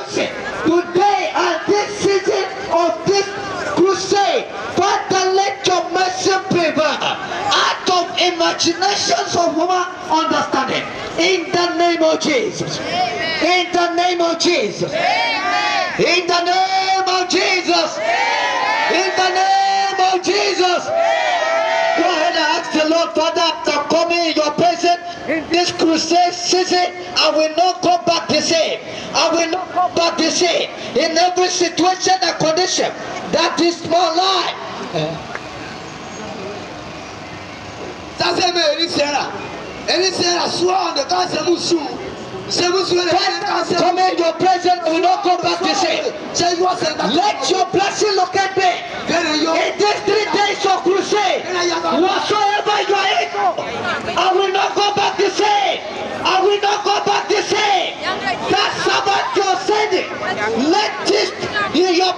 situation today and this season of this crusade. Father, let your mercy prevail out of imaginations of human understanding. In the name of Jesus. In the name of Jesus. In the name of Jesus. In the name of Jesus. Go ahead and ask the Lord, Father, after coming in your presence in this crusade season, I will not go back the same. I will not go back the same. In every situation and condition, that is my life. Father, come in your presence, I will not go back the same. Let your blessing locate me. In these 3 days of crusade, whatsoever you are in, I will not go back the same. I will not go back the same. That's about your sending. Let this